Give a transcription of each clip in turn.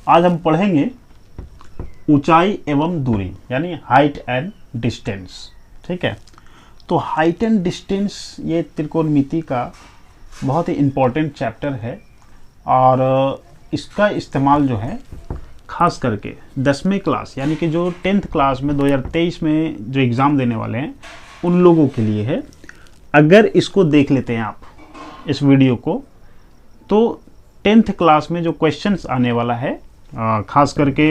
आज हम पढ़ेंगे ऊंचाई एवं दूरी, यानी हाइट एंड डिस्टेंस। ठीक है, तो हाइट एंड डिस्टेंस ये त्रिकोणमिति का बहुत ही इम्पोर्टेंट चैप्टर है और इसका इस्तेमाल जो है खास करके 10वीं क्लास यानी कि जो 10th क्लास में 2023 में जो एग्ज़ाम देने वाले हैं उन लोगों के लिए है। अगर इसको देख लेते हैं आप इस वीडियो को, तो 10th क्लास में जो क्वेश्चंस आने वाला है खास करके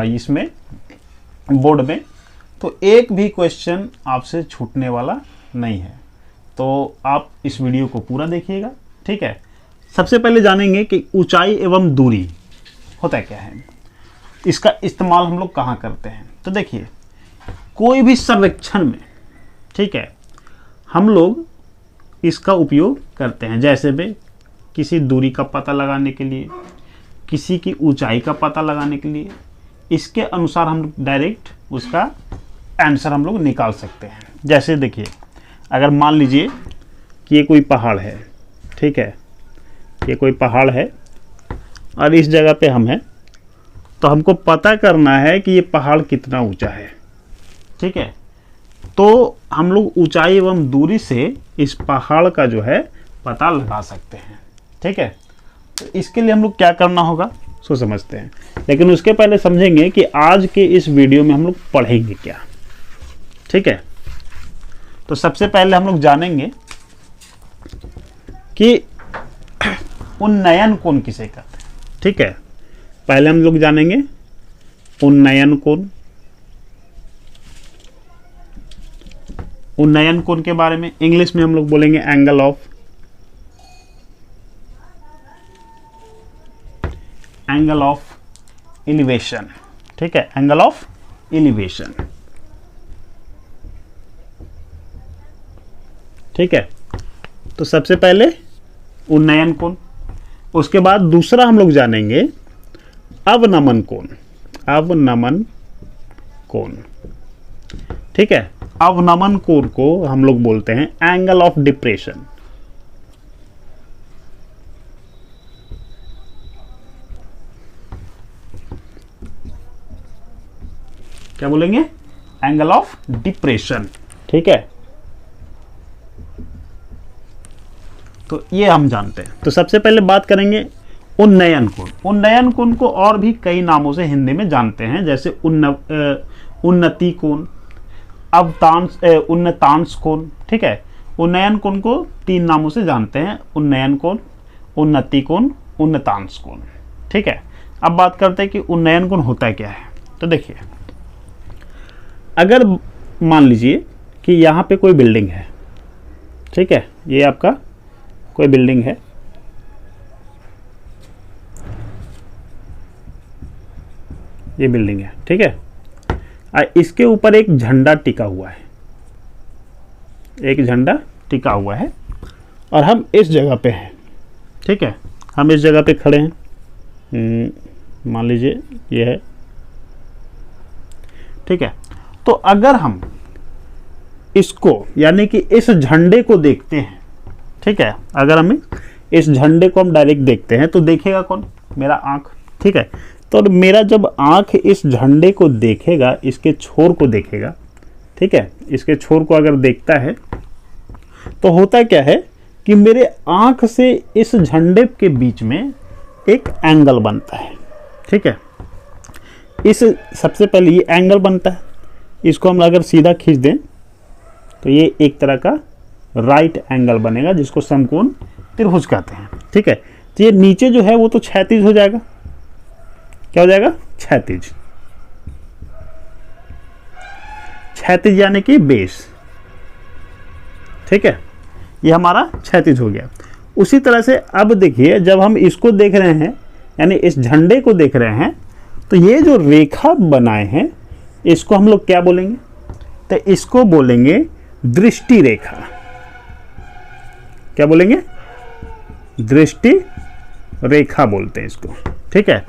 इसमें बोर्ड में, तो एक भी क्वेश्चन आपसे छूटने वाला नहीं है। तो आप इस वीडियो को पूरा देखिएगा। ठीक है, सबसे पहले जानेंगे कि ऊंचाई एवं दूरी होता क्या है, इसका इस्तेमाल हम लोग कहाँ करते हैं। तो देखिए, कोई भी सर्वेक्षण में, ठीक है, हम लोग इसका उपयोग करते हैं। जैसे में किसी दूरी का पता लगाने के लिए, किसी की ऊंचाई का पता लगाने के लिए, इसके अनुसार हम डायरेक्ट उसका आंसर हम लोग निकाल सकते हैं। जैसे देखिए, अगर मान लीजिए कि ये कोई पहाड़ है, ठीक है, ये कोई पहाड़ है और इस जगह पे हम हैं, तो हमको पता करना है कि ये पहाड़ कितना ऊंचा है। ठीक है, तो हम लोग ऊंचाई एवं दूरी से इस पहाड़ का जो है पता लगा सकते हैं। ठीक है, तो इसके लिए हम लोग क्या करना होगा सो समझते हैं, लेकिन उसके पहले समझेंगे कि आज के इस वीडियो में हम लोग पढ़ेंगे क्या। ठीक है, तो सबसे पहले हम लोग जानेंगे कि उन्नयन कोण किसे कहते हैं। ठीक है, पहले हम लोग जानेंगे उन्नयन कोण। उन्नयन कोण के बारे में इंग्लिश में हम लोग बोलेंगे एंगल ऑफ एलिवेशन। ठीक है, एंगल ऑफ एलिवेशन। ठीक है, तो सबसे पहले उन्नयन कोण, उसके बाद दूसरा हम लोग जानेंगे अवनमन कोण। अवनमन कोण, ठीक है, अवनमन कोण को हम लोग बोलते हैं एंगल ऑफ डिप्रेशन। क्या बोलेंगे? Angle of depression. ठीक है, तो ये हम जानते हैं। तो सबसे पहले बात करेंगे उन्नयन कोण। उन्नयन कोण को और भी कई नामों से हिंदी में जानते हैं, जैसे उन्नति कोण, उन्नतांश कोण। ठीक है, उन्नयन कोण को 3 नामों से जानते हैं, उन्नयन कोण, उन्नति कोण, उन्नतांश कोण। ठीक है, अब बात करते हैं कि उन्नयन कोण होता क्या है। तो देखिए, अगर मान लीजिए कि यहाँ पे कोई बिल्डिंग है, ठीक है, ये आपका कोई बिल्डिंग है, ये बिल्डिंग है, ठीक है, और इसके ऊपर एक झंडा टिका हुआ है, एक झंडा टिका हुआ है और हम इस जगह पे हैं। ठीक है, हम इस जगह पे खड़े हैं, मान लीजिए ये है। ठीक है, तो अगर हम इसको यानी कि इस झंडे को देखते हैं, ठीक है, अगर हमें इस झंडे को हम डायरेक्ट देखते हैं तो देखेगा कौन? मेरा आंख। ठीक है, तो मेरा जब आंख इस झंडे को देखेगा, इसके छोर को देखेगा, ठीक है, इसके छोर को अगर देखता है तो होता क्या है कि मेरे आंख से इस झंडे के बीच में एक एंगल बनता है। ठीक है, इस सबसे पहले ये एंगल बनता है, इसको हम अगर सीधा खींच दें तो ये एक तरह का राइट एंगल बनेगा, जिसको समकोण त्रिभुज कहते हैं। ठीक है, तो ये नीचे जो है वो तो क्षैतिज हो जाएगा। क्या हो जाएगा? क्षैतिज। क्षैतिज यानी कि बेस। ठीक है, ये हमारा क्षैतिज हो गया। उसी तरह से अब देखिए, जब हम इसको देख रहे हैं यानी इस झंडे को देख रहे हैं, तो ये जो रेखा बनाए हैं इसको हम लोग क्या बोलेंगे? तो इसको बोलेंगे दृष्टि रेखा। क्या बोलेंगे? दृष्टि रेखा बोलते हैं इसको। ठीक है,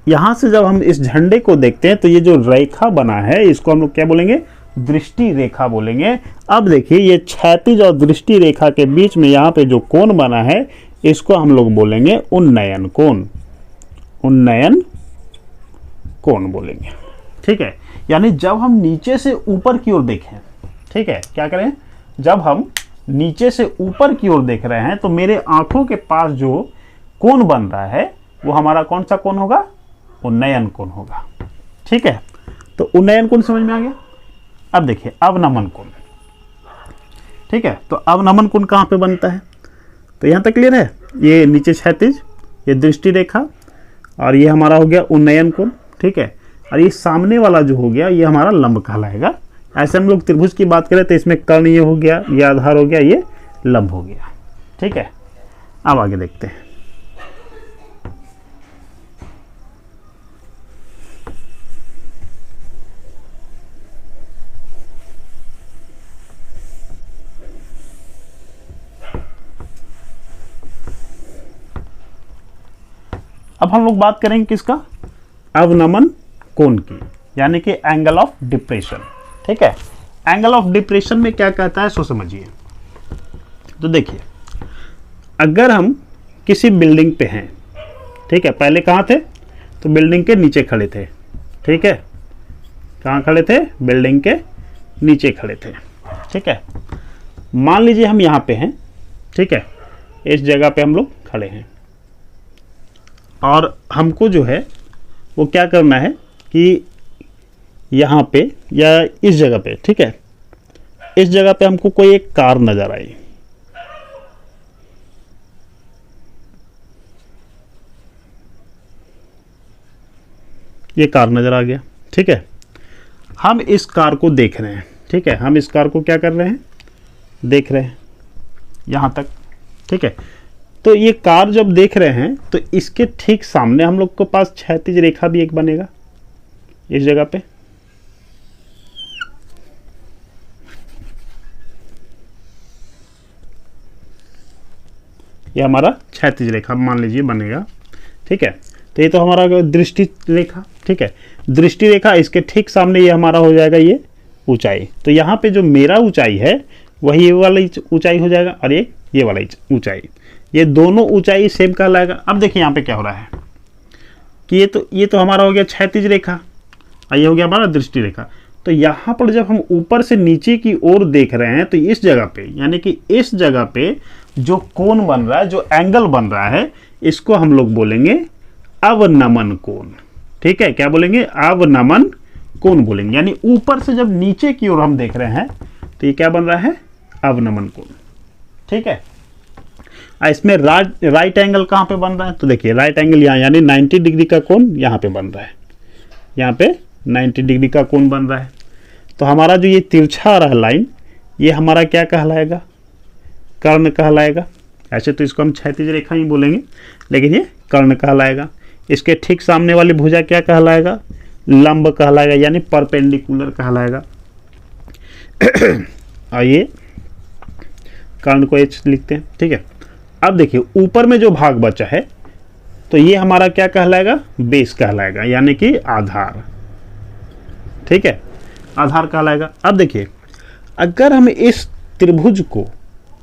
यहां से जब हम इस झंडे को देखते हैं तो ये जो रेखा बना है इसको हम लोग क्या बोलेंगे? दृष्टि रेखा बोलेंगे। अब देखिए, ये क्षैतिज और दृष्टि रेखा के बीच में यहाँ पे जो कोण बना है इसको हम लोग बोलेंगे उन्नयन कोण। उन्नयन कोण बोलेंगे। ठीक है, यानी जब हम नीचे से ऊपर की ओर देखें, ठीक है, क्या करें, जब हम नीचे से ऊपर की ओर देख रहे हैं तो मेरे आंखों के पास जो कोण बन रहा है वो हमारा कौन सा कोण होगा, उन्नयन कोण होगा। ठीक है, तो उन्नयन कोण समझ में आ गया। अब देखिए अवनमन कोण। ठीक है, तो अवनमन कोण कहाँ पे बनता है, तो यहाँ तक क्लियर है। ये नीचे क्षैतिज, ये दृष्टि रेखा, और ये हमारा हो गया उन्नयन कोण। ठीक है, और ये सामने वाला जो हो गया ये हमारा लंब कहलाएगा। ऐसे हम लोग त्रिभुज की बात करें तो इसमें कर्ण ये हो गया, ये आधार हो गया, ये लंब हो गया। ठीक है, अब आगे देखते हैं। अब हम लोग बात करेंगे किसका, अवनमन कोण की, यानी कि एंगल ऑफ डिप्रेशन। ठीक है, एंगल ऑफ डिप्रेशन में क्या कहता है सो समझिए। तो देखिए, अगर हम किसी बिल्डिंग पे हैं, ठीक है, पहले कहाँ थे, तो बिल्डिंग के नीचे खड़े थे। ठीक है, कहाँ खड़े थे, बिल्डिंग के नीचे खड़े थे। ठीक है, मान लीजिए हम यहाँ पे हैं। ठीक है, इस जगह पे हम लोग खड़े हैं और हमको जो है वो क्या करना है कि यहाँ पे या इस जगह पे, ठीक है, इस जगह पे हमको कोई एक कार नजर आई। ये कार नजर आ गया। ठीक है, हम इस कार को देख रहे हैं। ठीक है, हम इस कार को क्या कर रहे हैं, देख रहे हैं यहाँ तक। ठीक है, तो ये कार जब देख रहे हैं तो इसके ठीक सामने हम लोग के पास क्षैतिज रेखा भी एक बनेगा इस जगह पे। ये हमारा क्षैतिज रेखा मान लीजिए बनेगा। ठीक है, तो ये तो हमारा दृष्टि रेखा। ठीक है, दृष्टि रेखा, इसके ठीक सामने ये हमारा हो जाएगा ये ऊंचाई। तो यहाँ पे जो मेरा ऊंचाई है वही ये वाला ऊंचाई हो जाएगा और ये वाला ऊंचाई, ये दोनों ऊंचाई सेम कहलाएगा। अब देखिए यहाँ पे क्या हो रहा है कि ये तो हमारा हो गया क्षैतिज रेखा और ये हो गया हमारा दृष्टि रेखा। तो यहाँ पर जब हम ऊपर से नीचे की ओर देख रहे हैं तो इस जगह पे, यानी कि इस जगह पे जो कोण बन रहा है, जो एंगल बन रहा है, इसको हम लोग बोलेंगे अवनमन कोण। ठीक है, क्या बोलेंगे, अवनमन कोण बोलेंगे। यानी ऊपर से जब नीचे की ओर हम देख रहे हैं तो ये क्या बन रहा है, अवनमन कोण। ठीक है, इसमें राइट एंगल कहाँ पे बन रहा है, तो देखिए राइट एंगल यहाँ, यानी 90 डिग्री का कोण यहाँ पे बन रहा है। यहाँ पे 90 डिग्री का कोण बन रहा है। तो हमारा जो ये तिरछा आ रहा है लाइन, ये हमारा क्या कहलाएगा, कर्ण कहलाएगा। ऐसे तो इसको हम क्षैतिज रेखा ही बोलेंगे, लेकिन ये कर्ण कहलाएगा। इसके ठीक सामने वाली भुजा क्या कहलाएगा, लंब कहलाएगा, यानी परपेंडिकुलर कहलाएगा। आइए कर्ण को एच लिखते हैं। ठीक है, अब देखिए ऊपर में जो भाग बचा है तो ये हमारा क्या कहलाएगा, बेस कहलाएगा, यानी कि आधार। ठीक है, आधार कहलाएगा। अब देखिए अगर हम इस त्रिभुज को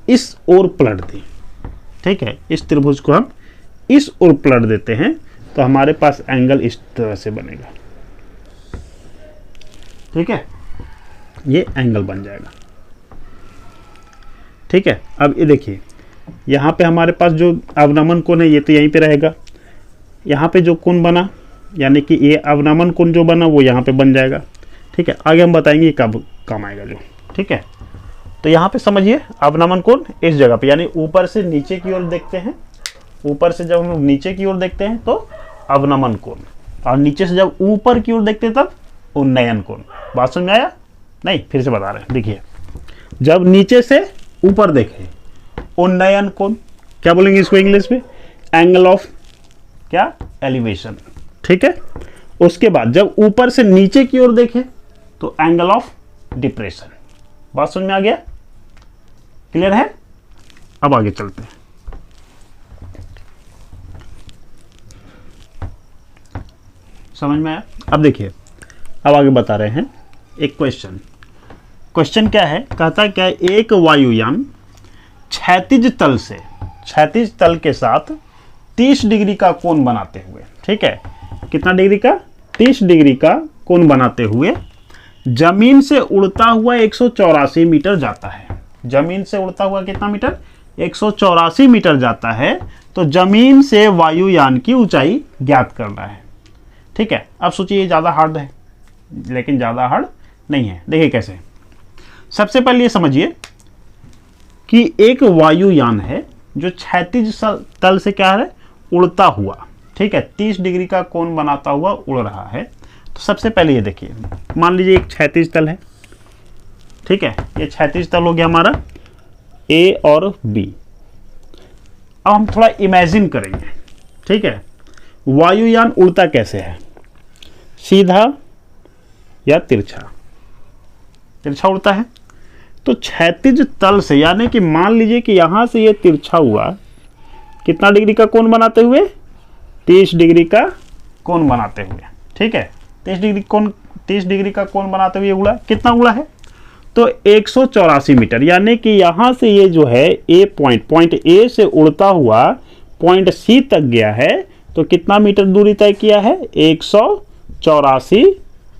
इस ओर पलट दें, ठीक है, इस त्रिभुज को हम इस ओर पलट देते हैं तो हमारे पास एंगल इस तरह से बनेगा। ठीक है, ये एंगल बन जाएगा। ठीक है, अब ये देखिए यहाँ पे हमारे पास जो अवनमन कोण है ये तो यहीं पे रहेगा। यहाँ पे जो कोण बना, यानी कि ये अवनमन कोण जो बना वो यहाँ पे बन जाएगा। ठीक है, आगे हम बताएंगे कब काम आएगा जो। ठीक है, तो यहाँ पे समझिए अवनमन कोण इस जगह पे, यानी ऊपर से नीचे की ओर देखते हैं। ऊपर से जब हम नीचे की ओर देखते हैं तो अवनमन कोण, और नीचे से जब ऊपर की ओर देखते हैं तब उन्नयन कोण। बात समझ में आया? नहीं, फिर से बता रहे हैं। देखिए जब नीचे से ऊपर देखें उन्नयन कोण, क्या बोलेंगे इसको इंग्लिश में, एंगल ऑफ क्या, एलिवेशन। ठीक है, उसके बाद जब ऊपर से नीचे की ओर देखें तो एंगल ऑफ डिप्रेशन। बात समझ में आ गया? क्लियर है? अब आगे चलते हैं। समझ में आया? अब देखिए अब आगे बता रहे हैं एक क्वेश्चन। क्वेश्चन क्या है, कहता है क्या, एक वायुयान क्षैतिज तल से, क्षैतिज तल के साथ 30 डिग्री का कोण बनाते हुए, ठीक है, कितना डिग्री का, 30 डिग्री का कोण बनाते हुए जमीन से उड़ता हुआ 184 मीटर जाता है। जमीन से उड़ता हुआ कितना मीटर, 184 मीटर जाता है। तो जमीन से वायुयान की ऊंचाई ज्ञात करना है, ठीक है। अब सोचिए ज़्यादा हार्ड है, लेकिन ज़्यादा हार्ड नहीं है। देखिए कैसे, सबसे पहले ये समझिए कि एक वायुयान है जो क्षैतिज तल से क्या है, उड़ता हुआ, ठीक है, 30 डिग्री का कोण बनाता हुआ उड़ रहा है। तो सबसे पहले ये देखिए, मान लीजिए एक क्षैतिज तल है, ठीक है, ये क्षैतिज तल हो गया हमारा ए और बी। अब हम थोड़ा इमेजिन करेंगे, ठीक है, वायुयान उड़ता कैसे है, सीधा या तिरछा, तिरछा उड़ता है। तो क्षैतिज तल से, यानी कि मान लीजिए कि यहां से ये तिरछा हुआ, कितना डिग्री का कोण बनाते हुए, 30 डिग्री का कोण बनाते हुए, ठीक है, 30 डिग्री का कोण बनाते हुए उड़ा, कितना उड़ा है, तो 184 मीटर। यानी कि यहां से ये जो है ए पॉइंट ए से उड़ता हुआ पॉइंट सी तक गया है। तो कितना मीटर दूरी तय किया है, 184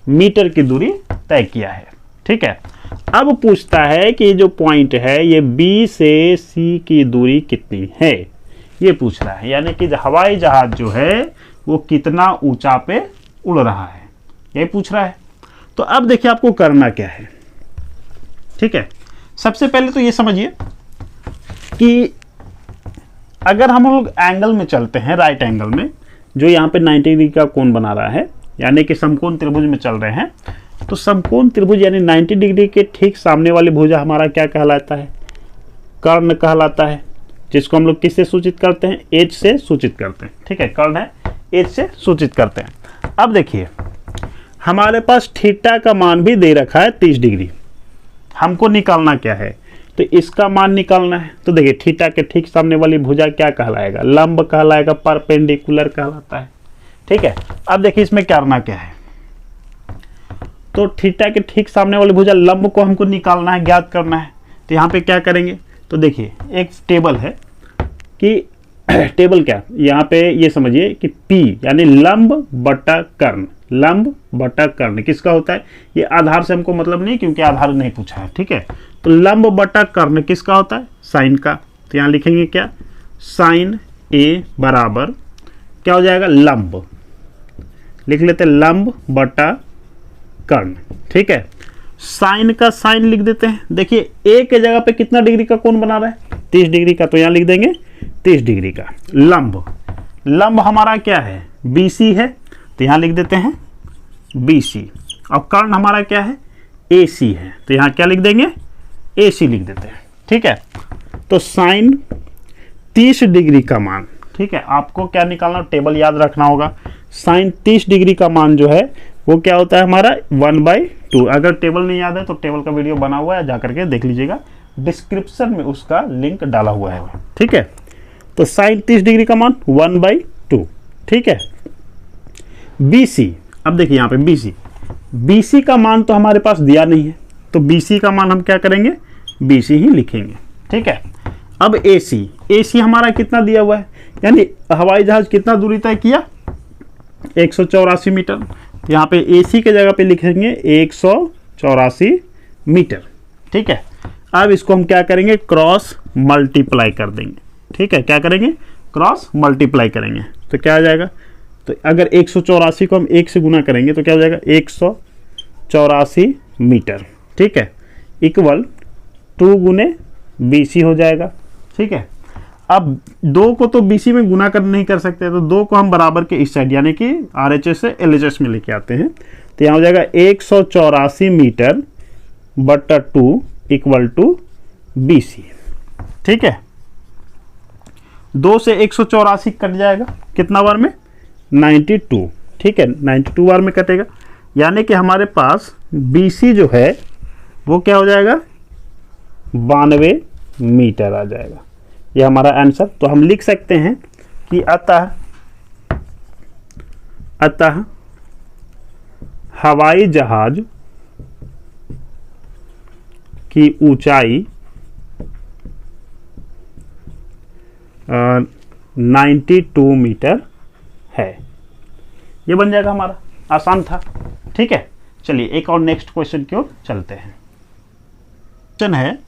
मीटर की दूरी तय किया है, ठीक है। अब पूछता है कि जो पॉइंट है ये बी से सी की दूरी कितनी है, ये पूछ रहा है। यानी कि हवाई जहाज जो है वो कितना ऊंचा पे उड़ रहा है, ये पूछ रहा है। तो अब देखिए आपको करना क्या है, ठीक है। सबसे पहले तो ये समझिए कि अगर हम लोग एंगल में चलते हैं, राइट एंगल में, जो यहाँ पे 90 डिग्री का कोण बना रहा है, यानी कि समकोण त्रिभुज में चल रहे हैं, तो समकोण त्रिभुज यानी 90 डिग्री के ठीक सामने वाली भुजा हमारा क्या कहलाता है, कर्ण कहलाता है, जिसको हम लोग किससे सूचित करते हैं, एच से सूचित करते हैं, ठीक है, कर्ण है, एच से सूचित करते हैं। अब देखिए हमारे पास थीटा का मान भी दे रखा है 30 डिग्री, हमको निकालना क्या है, तो इसका मान निकालना है। तो देखिए थीटा के ठीक सामने वाली भुजा क्या कहलाएगा, लंब कहलाएगा, परपेंडिकुलर कहलाता है, ठीक है। अब देखिए इसमें करना क्या है, तो थीटा के ठीक सामने वाली भुजा लंब को हमको निकालना है, ज्ञात करना है। तो यहाँ पे क्या करेंगे, तो देखिए एक टेबल है कि टेबल क्या, यहाँ पे ये समझिए कि P यानी लंब बटा कर्ण, लंब बटा कर्ण किसका होता है, ये आधार से हमको मतलब नहीं, क्योंकि आधार नहीं पूछा है, ठीक है। तो लंब बटा कर्ण किसका होता है, साइन का। तो यहाँ लिखेंगे क्या, साइन ए बराबर क्या हो जाएगा, लंब, लिख लेते हैं लंब बटा कर्ण, ठीक है। साइन का साइन लिख देते हैं। देखिए ए के जगह पे कितना डिग्री का कोण बना रहा है, 30 डिग्री का, तो यहाँ लिख देंगे 30 डिग्री का। लंब, लंब हमारा क्या है, BC है, तो यहाँ लिख देते हैं BC। और कर्ण हमारा क्या है, AC है, तो यहाँ क्या लिख देंगे, AC लिख देते हैं, ठीक है। तो साइन 30 डिग्री का मान, ठीक है, आपको क्या निकालना, टेबल याद रखना होगा। साइन 30 डिग्री का मान जो है वो क्या होता है हमारा 1/2। अगर टेबल नहीं याद है तो टेबल का वीडियो बना हुआ है, जाकर के देख लीजिएगा, डिस्क्रिप्शन में उसका लिंक डाला हुआ है, ठीक है। तो साइन 30 डिग्री का मान 1/2, ठीक है। BC, अब देखिए यहाँ पे BC का मान तो हमारे पास दिया नहीं है, तो BC का मान हम क्या करेंगे, BC ही लिखेंगे, ठीक है। अब AC हमारा कितना दिया हुआ है, यानी हवाई जहाज कितना दूरी तय किया, 184 मीटर। यहाँ पे AC के जगह पे लिखेंगे 184 मीटर, ठीक है। अब इसको हम क्या करेंगे, क्रॉस मल्टीप्लाई कर देंगे, ठीक है। क्या करेंगे, क्रॉस मल्टीप्लाई करेंगे, तो क्या आ जाएगा, तो अगर 184 को हम 1 से गुना करेंगे तो क्या हो जाएगा, 184 मीटर, ठीक है, इक्वल 2 गुने BC हो जाएगा, ठीक है। अब 2 को तो BC में गुना कर नहीं कर सकते, तो 2 को हम बराबर के इस साइड यानी कि RHS से LHS में लेके आते हैं। तो यहाँ हो जाएगा 184 मीटर बटा 2 इक्वल टू BC, ठीक है। 2 से 184 कट जाएगा, कितना बार में, 92, ठीक है, 92 बार में कटेगा। यानी कि हमारे पास BC जो है वो क्या हो जाएगा, 92 मीटर आ जाएगा, ये हमारा आंसर। तो हम लिख सकते हैं कि अतः हवाई जहाज की ऊंचाई 92 मीटर है। ये बन जाएगा हमारा, आसान था। ठीक है, चलिए एक और नेक्स्ट क्वेश्चन की ओर चलते हैं। क्वेश्चन है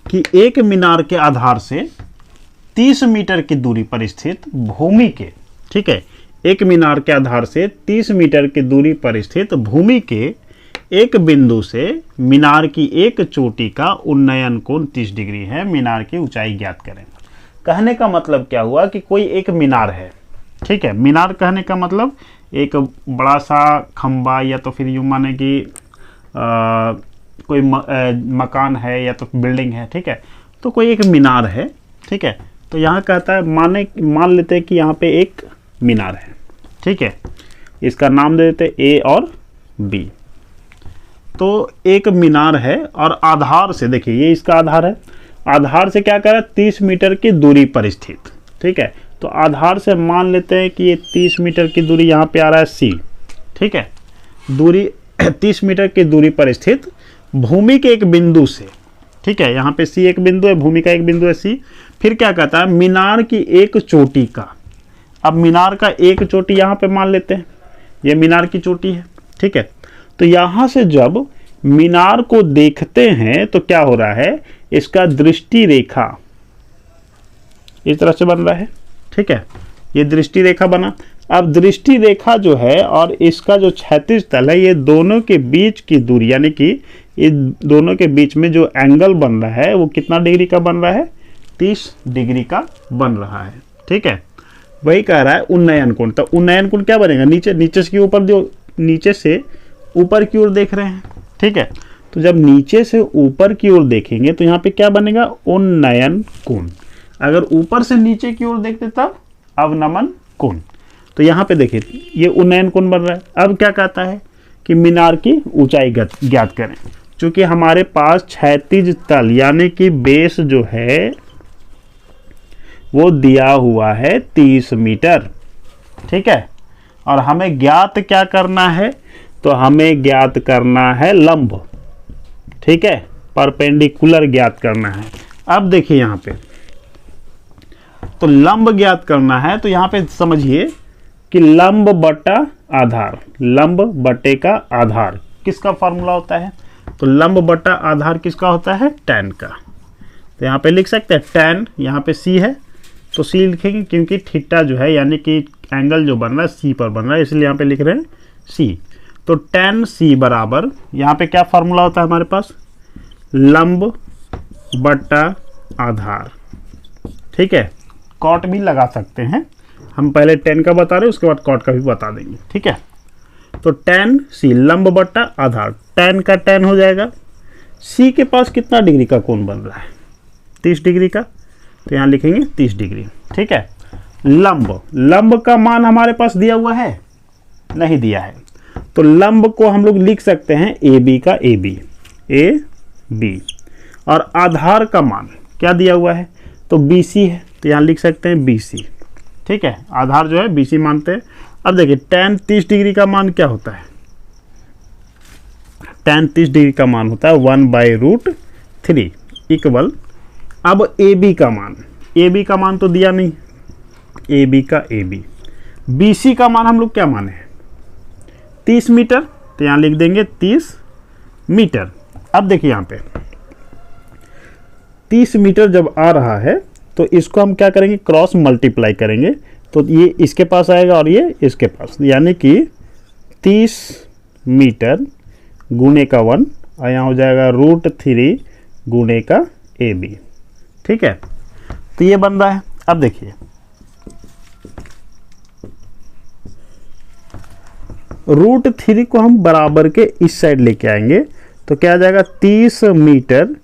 कि एक मीनार के आधार से 30 मीटर की दूरी पर स्थित भूमि के, ठीक है, एक मीनार के आधार से 30 मीटर की दूरी पर स्थित भूमि के एक बिंदु से मीनार की एक चोटी का उन्नयन कोण 30 डिग्री है, मीनार की ऊंचाई ज्ञात करें। कहने का मतलब क्या हुआ कि कोई एक मीनार है, ठीक है, मीनार कहने का मतलब एक बड़ा सा खंबा या तो फिर यूँ माने कि कोई मकान है या तो बिल्डिंग है, ठीक है, तो कोई एक मीनार है, ठीक है। तो यहाँ कहता है मान लेते हैं कि यहाँ पे एक मीनार है, ठीक है, इसका नाम दे देते ए और बी। तो एक मीनार है और आधार से, देखिए ये इसका आधार है, आधार से क्या कर रहा है 30 मीटर की दूरी पर स्थित, ठीक है। तो आधार से मान लेते हैं कि ये 30 मीटर की दूरी यहाँ पे आ रहा है सी, ठीक है, दूरी 30 मीटर की दूरी पर स्थित भूमि के एक बिंदु से, ठीक है, यहाँ पे सी एक बिंदु है, भूमि का एक बिंदु है सी। फिर क्या कहता है मीनार की एक चोटी का, अब मीनार का एक चोटी यहाँ पे मान लेते हैं, ये मीनार की चोटी है, ठीक है। तो यहाँ से जब मीनार को देखते हैं तो क्या हो रहा है, इसका दृष्टि रेखा इस तरह से बन रहा है, ठीक है, ये दृष्टि रेखा बना। अब दृष्टि रेखा जो है और इसका जो क्षैतिज तल है, ये दोनों के बीच की दूरी, यानी कि इस दोनों के बीच में जो एंगल बन रहा है वो कितना डिग्री का बन रहा है, 30 डिग्री का बन रहा है, ठीक है। वही कह रहा है उन्नयन कोण। तो उन्नयन कोण क्या बनेगा, नीचे से ऊपर, जो नीचे से ऊपर की ओर देख रहे हैं, ठीक है। तो जब नीचे से ऊपर की ओर देखेंगे तो यहाँ पे क्या बनेगा, उन्नयन कोण। अगर ऊपर से नीचे की ओर देखते तब अवनमन कोण। तो यहाँ पे देखिए ये उन्नयन कोण बन रहा है। अब क्या कहता है कि मीनार की ऊंचाई ज्ञात करें। चूंकि हमारे पास क्षैतिज तल यानी कि बेस जो है वो दिया हुआ है 30 मीटर, ठीक है, और हमें ज्ञात क्या करना है, तो हमें ज्ञात करना है लंब, ठीक है, परपेंडिकुलर ज्ञात करना है। अब देखिए यहाँ पे तो लंब ज्ञात करना है, तो यहाँ पे समझिए कि लंब बटा आधार, लंब बटे का आधार किसका फॉर्मूला होता है, तो लंब बटा आधार किसका होता है, tan का। तो यहाँ पे लिख सकते हैं tan, यहाँ पे c है तो c लिखेंगे क्योंकि थीटा जो है यानी कि एंगल जो बन रहा है c पर बन रहा है, इसलिए यहाँ पे लिख रहे हैं c। तो tan c बराबर यहाँ पे क्या फॉर्मूला होता है हमारे पास, लंब बटा आधार, ठीक है। कॉट भी लगा सकते हैं, हम पहले tan का बता रहे हैं उसके बाद कॉट का भी बता देंगे, ठीक है। तो tan c लंब बटा आधार, tan का tan हो जाएगा, c के पास कितना डिग्री का कोण बन रहा है, 30 डिग्री का, तो यहाँ लिखेंगे 30 डिग्री, ठीक है। लंब का मान हमारे पास दिया हुआ है, नहीं दिया है, तो लंब को हम लोग लिख सकते हैं AB का AB, और आधार का मान क्या दिया हुआ है, तो BC है, तो यहाँ लिख सकते हैं BC, ठीक है, आधार जो है BC मानते हैं। अब देखिए tan 30 डिग्री का मान क्या होता है, tan 30 डिग्री का मान होता है 1/√3 इक्वल, अब AB का मान तो दिया नहीं, AB का AB, BC का मान हम लोग क्या माने हैं 30 मीटर, तो यहाँ लिख देंगे 30 मीटर। अब देखिए यहाँ पे 30 मीटर जब आ रहा है तो इसको हम क्या करेंगे, क्रॉस मल्टीप्लाई करेंगे, तो ये इसके पास आएगा और ये इसके पास, यानी कि 30 मीटर गुने का 1 और यहाँ हो जाएगा √3 गुने का AB, ठीक है। तो ये बन रहा है। अब देखिए √3 को हम बराबर के इस साइड लेके आएंगे तो क्या आ जाएगा 30 मीटर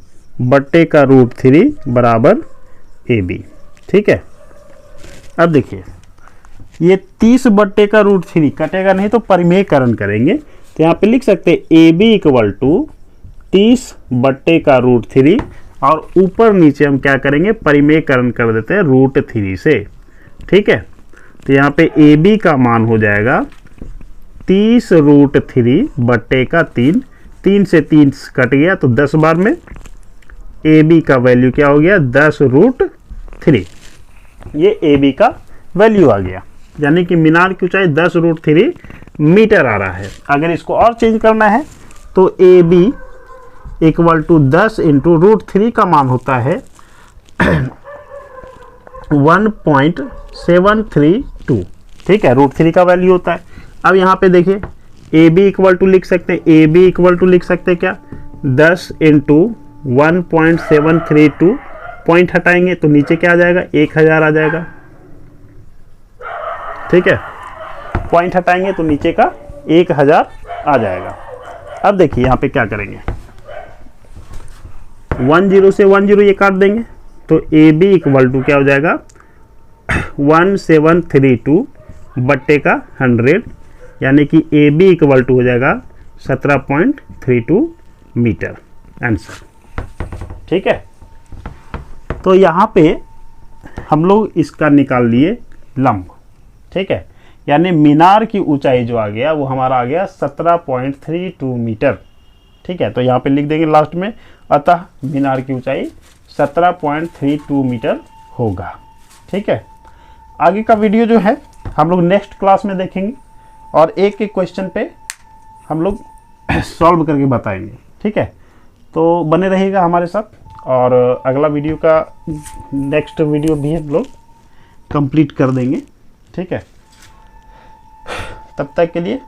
बट्टे का √3 बराबर AB, ठीक है। अब देखिए ये 30 बट्टे का √3 कटेगा नहीं तो परिमेयकरण करेंगे, तो यहाँ पे लिख सकते हैं AB इक्वल टू 30 बट्टे का √3 और ऊपर नीचे हम क्या करेंगे, परिमेयकरण कर देते हैं √3 से, ठीक है। तो यहाँ पे AB का मान हो जाएगा 30 √3 बट्टे का 3, 3 से 3 कट गया तो 10 बार में AB का वैल्यू क्या हो गया 10 √3, ये ए बी का वैल्यू आ गया, यानी कि मीनार की ऊंचाई 10√3 मीटर आ रहा है। अगर इसको और चेंज करना है तो A B equal to 10 into √3 का मान होता है 1.732, ठीक है, √3 का वैल्यू होता है। अब यहाँ पे देखिए ए बी इक्वल टू लिख सकते हैं, ए बी इक्वल टू लिख सकते हैं क्या, 10 इंटू 1.732, पॉइंट हटाएंगे तो नीचे क्या आ जाएगा, 1000 आ जाएगा, ठीक है, पॉइंट हटाएंगे तो नीचे का 1000 आ जाएगा। अब देखिए यहाँ पे क्या करेंगे, 10 से 10 ये काट देंगे तो ए बी इक्वल टू क्या हो जाएगा 1732 बट्टे का 100, यानी कि ए बी इक्वल टू हो जाएगा 17.32 मीटर, आंसर, ठीक है। तो यहाँ पे हम लोग इसका निकाल लिए लंब, ठीक है, यानी मीनार की ऊंचाई जो आ गया वो हमारा आ गया 17.32 मीटर, ठीक है। तो यहाँ पे लिख देंगे लास्ट में, अतः मीनार की ऊंचाई 17.32 मीटर होगा, ठीक है। आगे का वीडियो जो है हम लोग नेक्स्ट क्लास में देखेंगे और एक एक क्वेश्चन पे हम लोग सॉल्व करके बताएंगे, ठीक है। तो बने रहिएगा हमारे साथ, और अगला वीडियो का नेक्स्ट वीडियो भी हम लोग कंप्लीट कर देंगे, ठीक है। तब तक के लिए